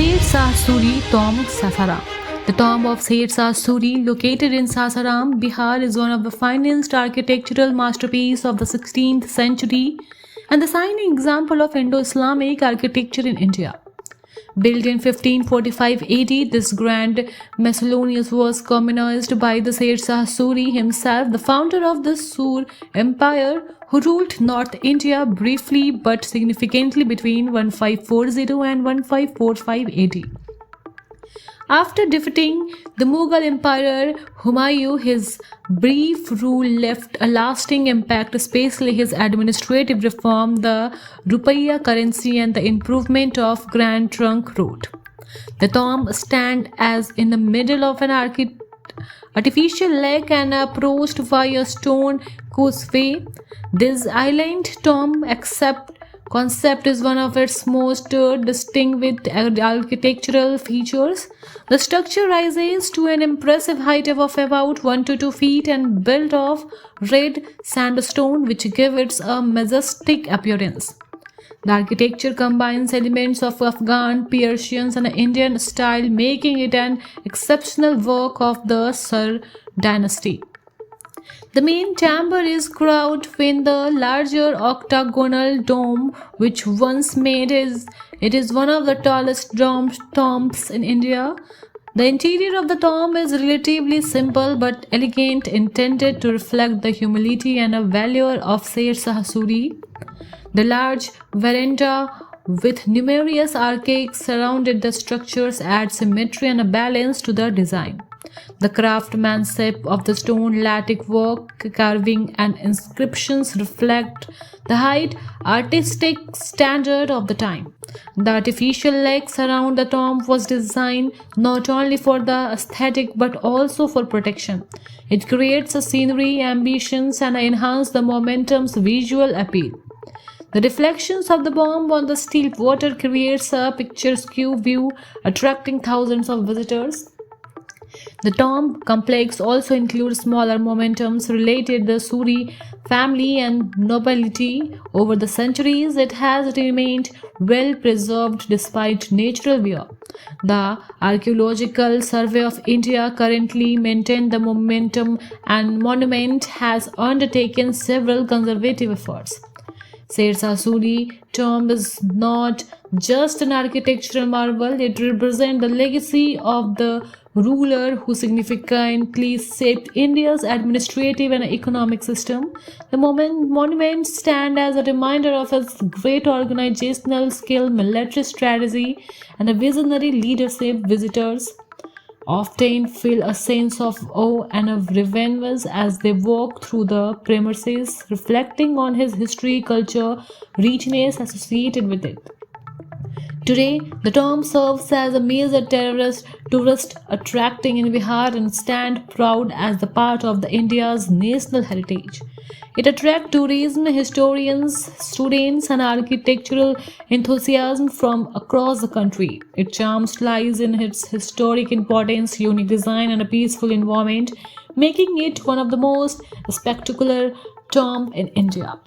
Sayyid Shah Suri Tomb Sasaram. The tomb of Sayyid Shah Suri, located in Sasaram, Bihar, is one of the finest architectural masterpieces of the 16th century and the shining example of Indo-Islamic architecture in India. Built in 1545 AD, this grand mausoleum was commissioned by the Sayyid Shah Suri himself, the founder of the Sur Empire, who ruled North India briefly but significantly between 1540 and 1545 AD. After defeating the Mughal Emperor Humayun, his brief rule left a lasting impact, especially his administrative reform, the Rupaya currency, and the improvement of Grand Trunk Road. The tomb stands as in the middle of an artificial lake and approached by a stone causeway. This island tomb concept is one of its most distinct architectural features. The structure rises to an impressive height of about 1 to 2 feet and built of red sandstone, which gives it a majestic appearance. The architecture combines elements of Afghan, Persian, and Indian style, making it an exceptional work of the Sur dynasty. The main chamber is crowned with the larger octagonal dome, which once made it is one of the tallest tombs in India. The interior of the tomb is relatively simple but elegant, intended to reflect the humility and valor of Sayyid Shah Suri. The large veranda with numerous arcades surrounded the structures add symmetry and a balance to the design. The craftsmanship of the stone lattice work, carving, and inscriptions reflect the high artistic standard of the time. The artificial lakes around the tomb was designed not only for the aesthetic but also for protection. It creates a scenery, ambitions, and enhances the momentum's visual appeal. The reflections of the bomb on the still water creates a picturesque view, attracting thousands of visitors. The tomb complex also includes smaller monuments related to the Suri family and nobility. Over the centuries, it has remained well preserved despite natural wear. The Archaeological Survey of India currently maintains the monument has undertaken several conservative efforts. Sayyid Shah Suri tomb is not just an architectural marvel, it represents the legacy of the ruler who significantly shaped India's administrative and economic system. The monument stands as a reminder of his great organizational skill, military strategy, and a visionary leadership. Visitors often feel a sense of awe and of reverence as they walk through the premises, reflecting on his history, culture, richness associated with it. Today, the tomb serves as a major tourist attracting in Bihar and stands proud as the part of the India's national heritage. It attracts tourism, historians, students, and architectural enthusiasms from across the country. Its charm lies in its historic importance, unique design, and a peaceful environment, making it one of the most spectacular tombs in India.